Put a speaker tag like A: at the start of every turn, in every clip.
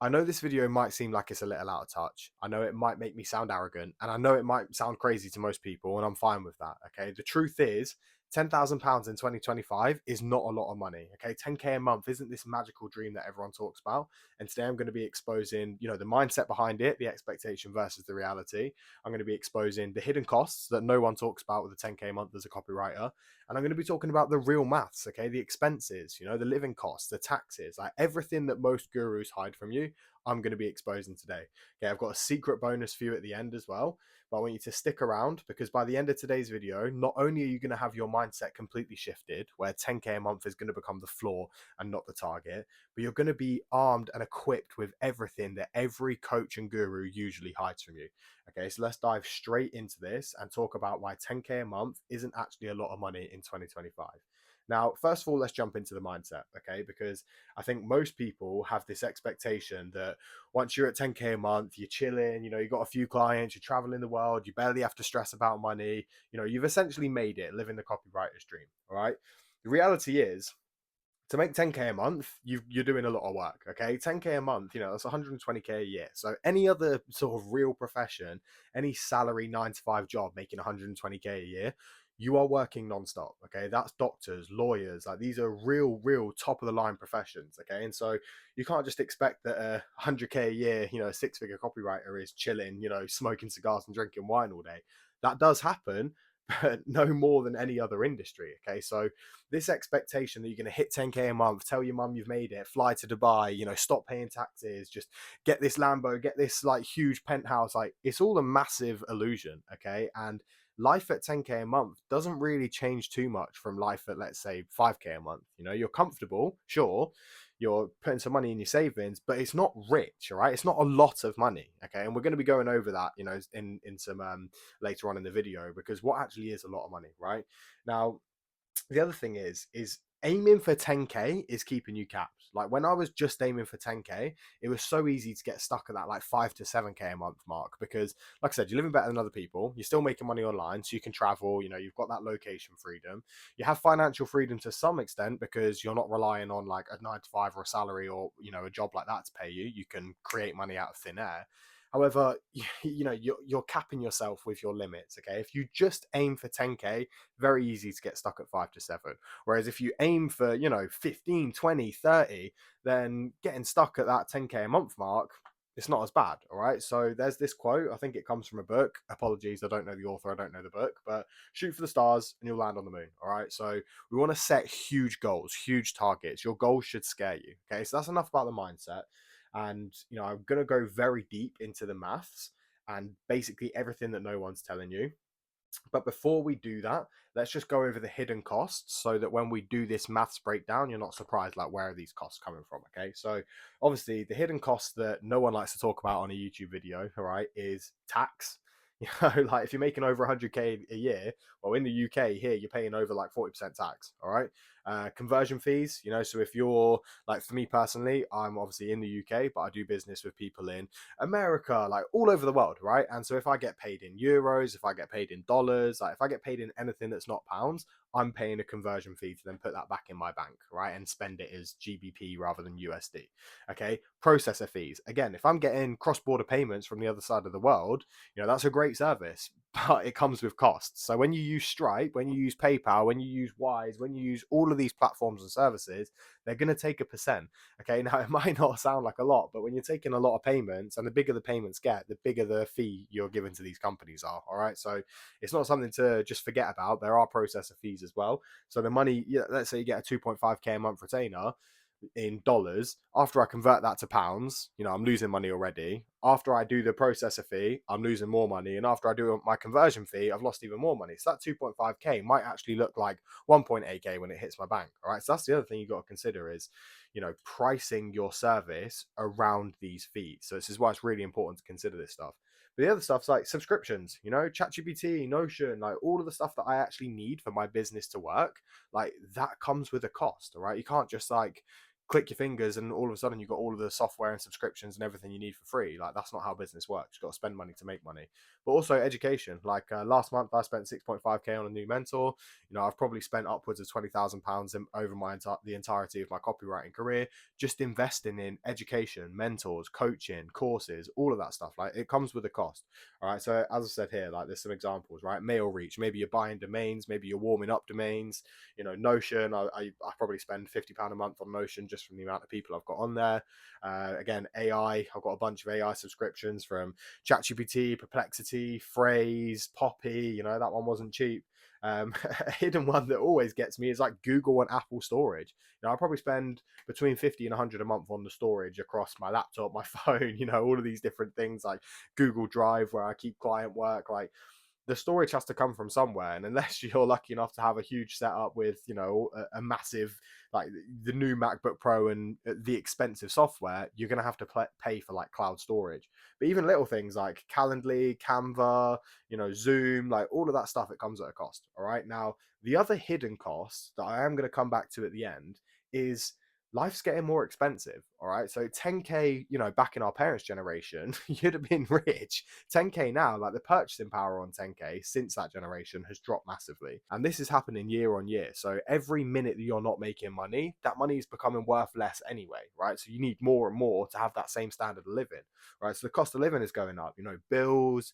A: I know this video might seem like it's a little out of touch. I know it might make me sound arrogant, and I know it might sound crazy to most people, and I'm fine with that. Okay. The truth is, £10,000 in 2025 is not a lot of money. Okay. 10K a month isn't this magical dream that everyone talks about. And today I'm going to be exposing, the mindset behind it, the expectation versus the reality. I'm going to be exposing the hidden costs that no one talks about with a 10K a month as a copywriter. And I'm going to be talking about the real maths, okay? The expenses, the living costs, the taxes, like everything that most gurus hide from you. I'm going to be exposing today. Okay, I've got a secret bonus for you at the end as well, but I want you to stick around because by the end of today's video, not only are you going to have your mindset completely shifted, where 10K a month is going to become the floor and not the target, but you're going to be armed and equipped with everything that every coach and guru usually hides from you. Okay, so let's dive straight into this and talk about why 10K a month isn't actually a lot of money in 2025. Now, first of all, let's jump into the mindset, okay? Because I think most people have this expectation that once you're at 10K a month, you're chilling, you've got a few clients, you're traveling the world, you barely have to stress about money, you've essentially made it living the copywriter's dream, all right? The reality is, to make 10K a month, you're doing a lot of work. Okay, 10K a month, that's 120K a year. So any other sort of real profession, any salary 9 to 5 job making 120K a year, you are working nonstop. Okay, that's doctors, lawyers, like these are real top of the line professions. Okay, and so you can't just expect that a 100K a year, a 6 figure copywriter is chilling, smoking cigars and drinking wine all day. That does happen, but no more than any other industry. Okay, so this expectation that you're going to hit 10K a month, tell your mum you've made it, fly to Dubai, stop paying taxes, just get this Lambo, get this like huge penthouse, like it's all a massive illusion. Okay, and life at 10K a month doesn't really change too much from life at, let's say, 5K a month. You're comfortable, sure, you're putting some money in your savings, but it's not rich, all right? It's not a lot of money. Okay, and we're going to be going over that, in some later on in the video, because what actually is a lot of money, right? Now, the other thing is aiming for 10K is keeping you capped. Like when I was just aiming for 10K, it was so easy to get stuck at that like 5 to 7K a month mark because, like I said, you're living better than other people. You're still making money online, so you can travel. You've got that location freedom. You have financial freedom to some extent because you're not relying on like a 9 to 5 or a salary or a job like that to pay you. You can create money out of thin air. However, you're capping yourself with your limits. Okay, if you just aim for 10K, very easy to get stuck at 5 to 7. Whereas if you aim for, 15, 20, 30, then getting stuck at that 10K a month mark, it's not as bad. All right. So there's this quote. I think it comes from a book. Apologies. I don't know the author. I don't know the book, but shoot for the stars and you'll land on the moon. All right. So we want to set huge goals, huge targets. Your goals should scare you. Okay. So that's enough about the mindset. And, I'm going to go very deep into the maths and basically everything that no one's telling you. But before we do that, let's just go over the hidden costs so that when we do this maths breakdown, you're not surprised like where are these costs coming from. Okay. So obviously the hidden costs that no one likes to talk about on a YouTube video, all right, is tax. Like if you're making over 100K a year, well, in the UK here, you're paying over like 40% tax. All right. Conversion fees, so if you're like, for me personally, I'm obviously in the UK, but I do business with people in America, like all over the world, right? And so if I get paid in euros, if I get paid in dollars, like if I get paid in anything that's not pounds, I'm paying a conversion fee to then put that back in my bank, right? And spend it as GBP rather than USD. Okay. Processor fees. Again, if I'm getting cross border payments from the other side of the world, that's a great service, but it comes with costs. So when you use Stripe, when you use PayPal, when you use Wise, when you use all of these platforms and services, they're going to take a percent. Okay, now it might not sound like a lot, but when you're taking a lot of payments, and the bigger the payments get, the bigger the fee you're giving to these companies are. All right, so it's not something to just forget about. There are processor fees as well. So the money, let's say you get a 2.5K a month retainer in dollars. After I convert that to pounds, I'm losing money already. After I do the processor fee, I'm losing more money. And after I do my conversion fee, I've lost even more money. So that 2.5K might actually look like 1.8K when it hits my bank. All right. So that's the other thing you've got to consider is, pricing your service around these fees. So this is why it's really important to consider this stuff. But the other stuff's like subscriptions, ChatGPT, Notion, like all of the stuff that I actually need for my business to work, like that comes with a cost. All right. You can't just like click your fingers and all of a sudden you've got all of the software and subscriptions and everything you need for free. Like, that's not how business works. You've got to spend money to make money. But also education. Like, last month I spent 6.5k on a new mentor. You know, I've probably spent upwards of £20,000 over the entirety of my copywriting career, just investing in education, mentors, coaching, courses, all of that stuff. Like, it comes with a cost. All right. So as I said here, like, there's some examples, right? Mail reach. Maybe you're buying domains, maybe you're warming up domains. You know, Notion, I probably spend £50 a month on Notion just from the amount of people I've got on there. Again, AI, I've got a bunch of AI subscriptions from ChatGPT, Perplexity, Phrase, Poppy. You know, that one wasn't cheap. A hidden one that always gets me is like Google and Apple storage. You know, I probably spend between 50 and 100 a month on the storage across my laptop, my phone, you know, all of these different things, like Google Drive where I keep client work. Like, the storage has to come from somewhere, and unless you're lucky enough to have a huge setup with, you know, a massive, like the new MacBook Pro and the expensive software, you're going to have to pay for like cloud storage. But even little things like Calendly, Canva, you know, Zoom, like all of that stuff, it comes at a cost. All right, now the other hidden cost that I am going to come back to at the end is life's getting more expensive. All right, so 10k, you know, back in our parents' generation, you'd have been rich. 10k now, like the purchasing power on 10k since that generation has dropped massively, and this is happening year on year. So every minute that you're not making money, that money is becoming worth less anyway, right? So you need more and more to have that same standard of living, right? So the cost of living is going up, you know, bills,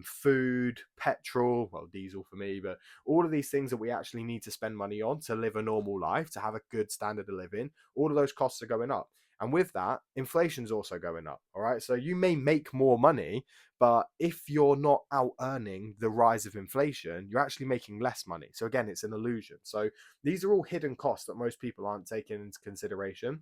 A: food, petrol, well, diesel for me, but all of these things that we actually need to spend money on to live a normal life, to have a good standard of living, all of those costs are going up. And with that, inflation's also going up. All right. So you may make more money, but if you're not out earning the rise of inflation, you're actually making less money. So again, it's an illusion. So these are all hidden costs that most people aren't taking into consideration,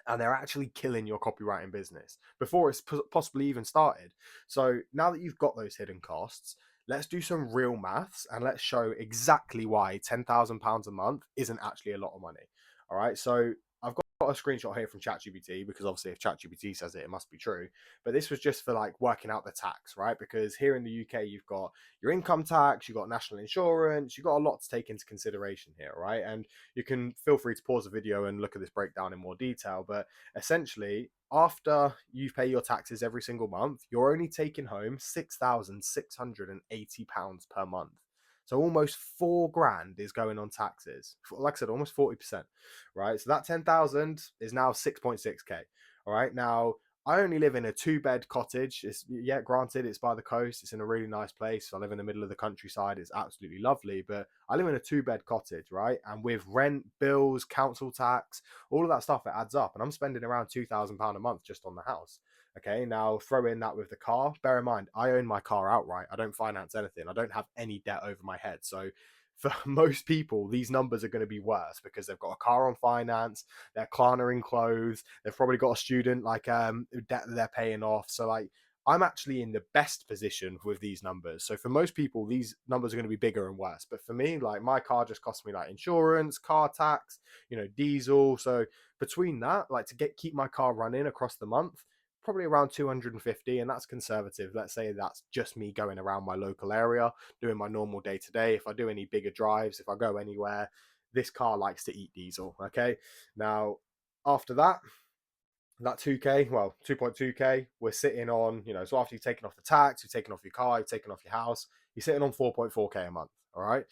A: and they're actually killing your copywriting business before it's possibly even started. So now that you've got those hidden costs, let's do some real maths and let's show exactly why £10,000 a month isn't actually a lot of money. All right. So I've got a screenshot here from ChatGPT, because obviously if ChatGPT says it, it must be true. But this was just for like working out the tax, right? Because here in the UK, you've got your income tax, you've got national insurance, you've got a lot to take into consideration here, right? And you can feel free to pause the video and look at this breakdown in more detail. But essentially, after you pay your taxes every single month, you're only taking home £6,680 per month. So almost 4 grand is going on taxes. Like I said, almost 40%, right? So that 10,000 is now 6.6k. All right. Now, I only live in a 2-bed cottage. It's, yeah, granted, it's by the coast. It's in a really nice place. I live in the middle of the countryside. It's absolutely lovely. But I live in a 2-bed cottage, right? And with rent, bills, council tax, all of that stuff, it adds up. And I'm spending around £2,000 a month just on the house. Okay, now throw in that with the car. Bear in mind, I own my car outright. I don't finance anything. I don't have any debt over my head. So for most people, these numbers are going to be worse because they've got a car on finance, they're Klarna clothes, they've probably got a student like debt that they're paying off. So like, I'm actually in the best position with these numbers. So for most people, these numbers are going to be bigger and worse. But for me, like, my car just cost me like insurance, car tax, you know, diesel. So between that, like, to keep my car running across the month, probably around 250, and that's conservative. Let's say that's just me going around my local area doing my normal day to day. If I do any bigger drives, if I go anywhere, this car likes to eat diesel. Okay. Now, after that, 2k, well, 2.2k, we're sitting on, you know, so after you've taken off the tax, you've taken off your car, you've taken off your house, you're sitting on 4.4k a month. All right.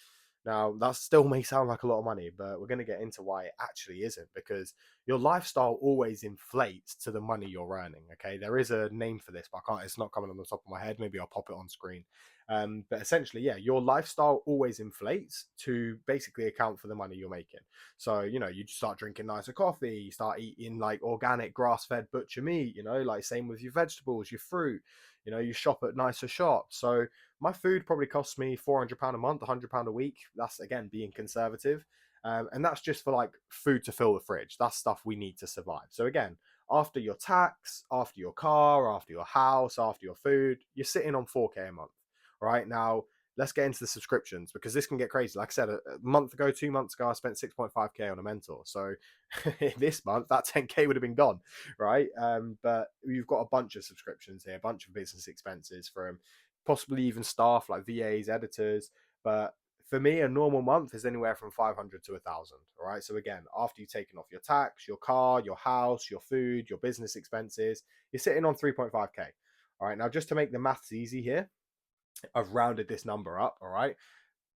A: Now, that still may sound like a lot of money, but we're going to get into why it actually isn't, because your lifestyle always inflates to the money you're earning. Okay. There is a name for this, but I can't, it's not coming on the top of my head. Maybe I'll pop it on screen. But essentially, yeah, your lifestyle always inflates to basically account for the money you're making. So, you know, you start drinking nicer coffee, you start eating like organic grass-fed butcher meat, you know, like same with your vegetables, your fruit, you know, you shop at nicer shops. So my food probably costs me £400 a month, £100 a week. That's, again, being conservative. And that's just for like food to fill the fridge. That's stuff we need to survive. So again, after your tax, after your car, after your house, after your food, you're sitting on 4k a month. All right. Now, let's get into the subscriptions, because this can get crazy. Like I said, a month ago, 2 months ago, I spent 6.5k on a mentor. So this month, that 10k would have been gone, right? But you've got a bunch of subscriptions here, a bunch of business expenses from possibly even staff like VAs, editors. But For me, a normal month is anywhere from 500 to 1,000. All right. So again, after you've taken off your tax, your car, your house, your food, your business expenses, you're sitting on 3.5K. All right. Now, just to make the maths easy here, I've rounded this number up. All right.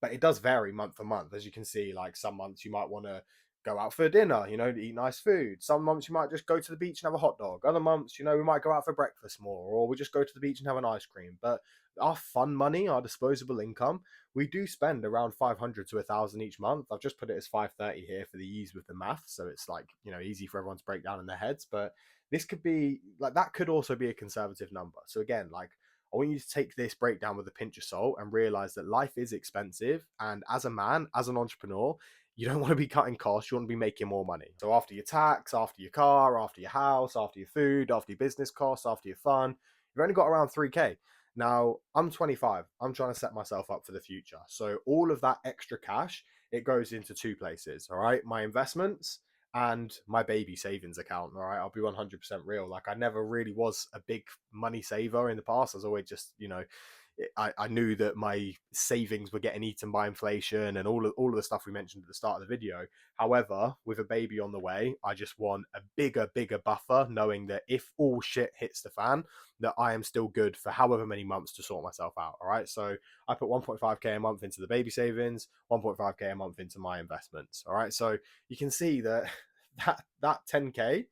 A: But it does vary month to month. As you can see, like some months you might want to go out for dinner, to eat nice food. Some months you might just go to the beach and have a hot dog. Other months, we might go out for breakfast more, or we just go to the beach and have an ice cream. But our fun money, our disposable income, we do spend around 500 to 1,000 each month. I've just put it as 530 here for the ease with the math, so it's like easy for everyone to break down in their heads. But this could be like that could also be a conservative number. So again, like I want you to take this breakdown with a pinch of salt and realize that life is expensive. And as a man, as an entrepreneur, you don't want to be cutting costs. You want to be making more money. So after your tax, after your car, after your house, after your food, after your business costs, after your fun, you've only got around 3K. Now, I'm 25. I'm trying to set myself up for the future. So all of that extra cash, it goes into two places. All right. My investments and my baby savings account. All right. I'll be 100% real. Like, I never really was a big money saver in the past. I was always just, I knew that my savings were getting eaten by inflation and all of the stuff we mentioned at the start of the video. However, with a baby on the way, I just want a bigger buffer, knowing that if all shit hits the fan, that I am still good for however many months to sort myself out. All right. So I put 1.5K a month into the baby savings, 1.5K a month into my investments. All right. So you can see that that 10K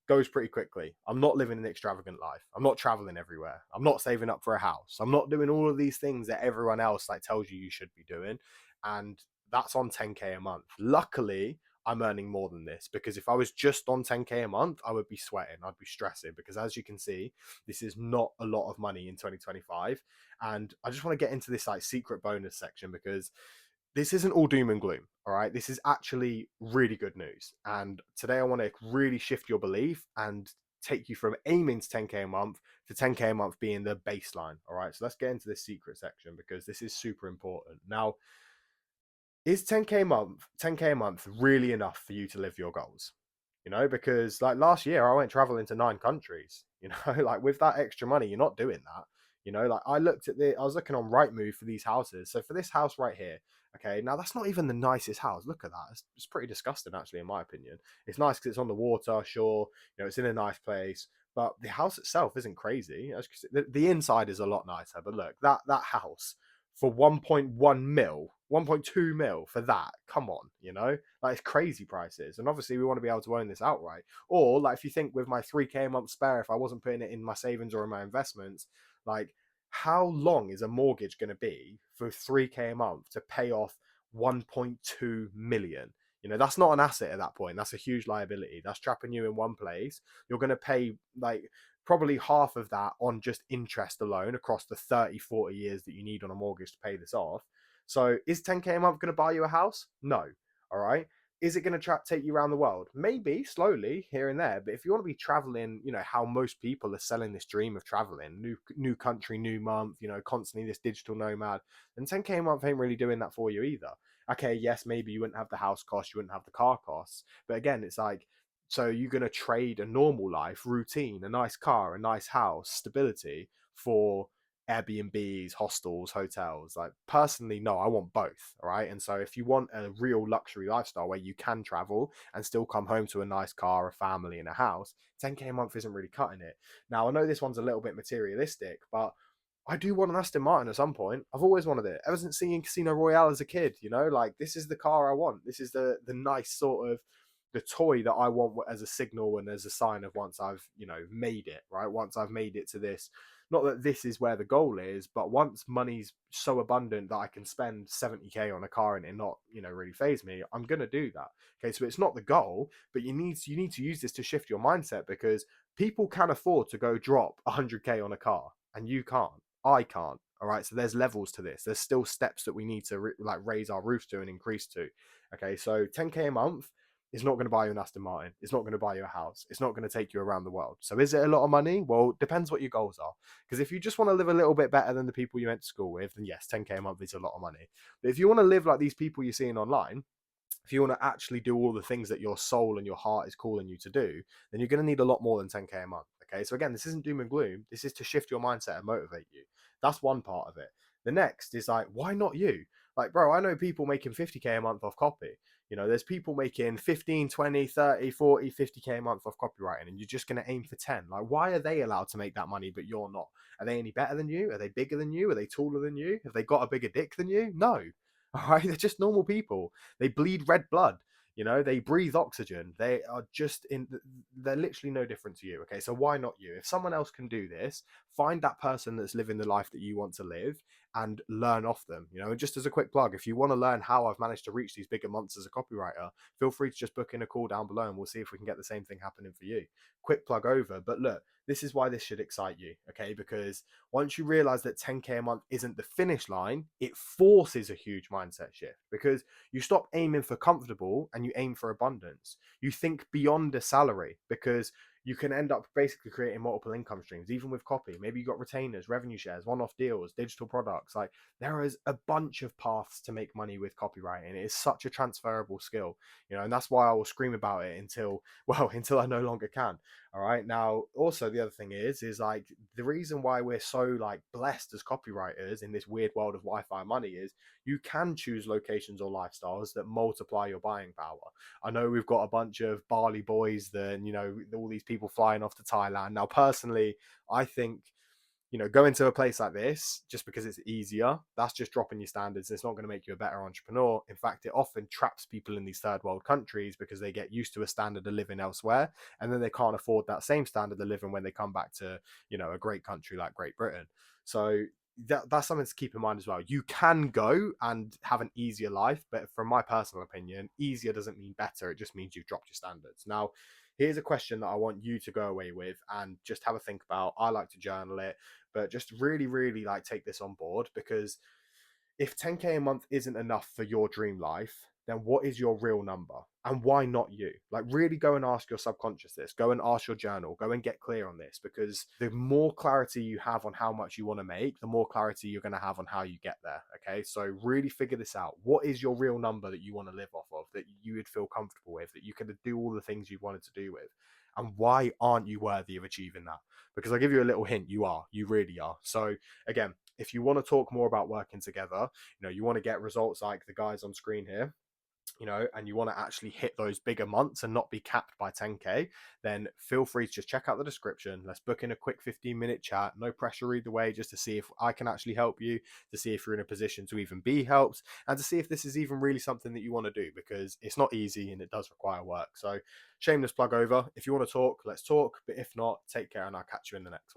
A: goes pretty quickly. I'm not living an extravagant life. I'm not traveling everywhere. I'm not saving up for a house. I'm not doing all of these things that everyone else like tells you should be doing. And that's on 10K a month. Luckily, I'm earning more than this, because if I was just on 10K a month, I would be sweating. I'd be stressing, because as you can see, this is not a lot of money in 2025. And I just want to get into this like secret bonus section, because this isn't all doom and gloom. All right. This is actually really good news. And today I want to really shift your belief and take you from aiming to 10K a month to 10K a month being the baseline. All right. So let's get into this secret section, because this is super important. Now, is 10K a month really enough for you to live your goals? Because like last year I went traveling to 9 countries, like with that extra money, you're not doing that. Like I was looking on Rightmove for these houses. So for this house right here, okay, now that's not even the nicest house. Look at that. It's pretty disgusting, actually, in my opinion. It's nice because it's on the water, sure, it's in a nice place, but the house itself isn't crazy. The inside is a lot nicer. But look, that house for 1.1 mil, 1.2 mil for that. Come on, like it's crazy prices. And obviously we want to be able to own this outright. Or like if you think with my 3K a month spare, if I wasn't putting it in my savings or in my investments, like how long is a mortgage going to be for 3K a month to pay off 1.2 million? That's not an asset at that point. That's a huge liability. That's trapping you in one place. You're going to pay like probably half of that on just interest alone across the 30, 40 years that you need on a mortgage to pay this off. So is 10K a month going to buy you a house? No. All right. Is it going to take you around the world? Maybe slowly here and there. But if you want to be traveling, how most people are selling this dream of traveling, new country, new month, constantly this digital nomad, then 10K a month ain't really doing that for you either. Okay, yes, maybe you wouldn't have the house costs, you wouldn't have the car costs. But again, it's like, so you're going to trade a normal life, routine, a nice car, a nice house, stability for Airbnbs, hostels, hotels. Like personally, no, I want both. All right. And so if you want a real luxury lifestyle where you can travel and still come home to a nice car, a family, and a house, 10K a month isn't really cutting it. Now, I know this one's a little bit materialistic, but I do want an Aston Martin at some point. I've always wanted it. Ever since seeing Casino Royale as a kid, like this is the car I want. This is the nice sort of the toy that I want as a signal and as a sign of once I've, made it, right? Once I've made it to this, not that this is where the goal is, but once money's so abundant that I can spend 70K on a car and it not, really phase me, I'm going to do that. Okay. So it's not the goal, but you need to use this to shift your mindset, because people can afford to go drop 100K on a car and you can't. I can't. All right. So there's levels to this. There's still steps that we need to raise our roofs to and increase to. Okay. So 10K a month is not going to buy you an Aston Martin. It's not going to buy you a house. It's not going to take you around the world. So is it a lot of money? Well, it depends what your goals are. Because if you just want to live a little bit better than the people you went to school with, then yes, 10K a month is a lot of money. But if you want to live like these people you're seeing online, if you want to actually do all the things that your soul and your heart is calling you to do, then you're going to need a lot more than 10K a month. Okay. So again, this isn't doom and gloom. This is to shift your mindset and motivate you. That's one part of it. The next is like, why not you? Like, bro, I know people making 50K a month off copy. There's people making 15, 20, 30, 40, 50K a month off copywriting, and you're just going to aim for 10. Like, why are they allowed to make that money, but you're not? Are they any better than you? Are they bigger than you? Are they taller than you? Have they got a bigger dick than you? No. All right. They're just normal people. They bleed red blood. They breathe oxygen. They are just they're literally no different to you. Okay. So why not you? If someone else can do this, find that person that's living the life that you want to live and learn off them. And just as a quick plug, if you want to learn how I've managed to reach these bigger months as a copywriter, feel free to just book in a call down below and we'll see if we can get the same thing happening for you. Quick plug over. But look, this is why this should excite you, okay? Because once you realize that 10K a month isn't the finish line, it forces a huge mindset shift, because you stop aiming for comfortable and you aim for abundance. You think beyond a salary, because you can end up basically creating multiple income streams, even with copy. Maybe you got retainers, revenue shares, one-off deals, digital products. Like, there is a bunch of paths to make money with copywriting. It is such a transferable skill, and that's why I will scream about it until I no longer can. All right. Now, also the other thing is like, the reason why we're so like blessed as copywriters in this weird world of Wi-Fi money is you can choose locations or lifestyles that multiply your buying power. I know we've got a bunch of Bali boys, then all these people flying off to Thailand. Now, personally, I think going to a place like this just because it's easier, that's just dropping your standards. It's not going to make you a better entrepreneur. In fact, it often traps people in these third world countries because they get used to a standard of living elsewhere, and then they can't afford that same standard of living when they come back to a great country like Great Britain. So that's something to keep in mind as well. You can go and have an easier life, but from my personal opinion, easier doesn't mean better. It just means you've dropped your standards. Now, here's a question that I want you to go away with and just have a think about. I like to journal it, but just really, really like take this on board, because if 10K a month isn't enough for your dream life, then what is your real number, and why not you? Like, really go and ask your subconscious this, go and ask your journal, go and get clear on this, because the more clarity you have on how much you want to make, the more clarity you're going to have on how you get there. Okay. So really figure this out. What is your real number that you want to live off of, that you would feel comfortable with, that you can do all the things you wanted to do with? And why aren't you worthy of achieving that? Because I'll give you a little hint, you really are. So again, if you want to talk more about working together, you want to get results like the guys on screen here, and you want to actually hit those bigger months and not be capped by 10K, then feel free to just check out the description. Let's book in a quick 15-minute chat. No pressure either way, just to see if I can actually help you, to see if you're in a position to even be helped, and to see if this is even really something that you want to do, because it's not easy and it does require work. So shameless plug over. If you want to talk, let's talk. But if not, take care and I'll catch you in the next one.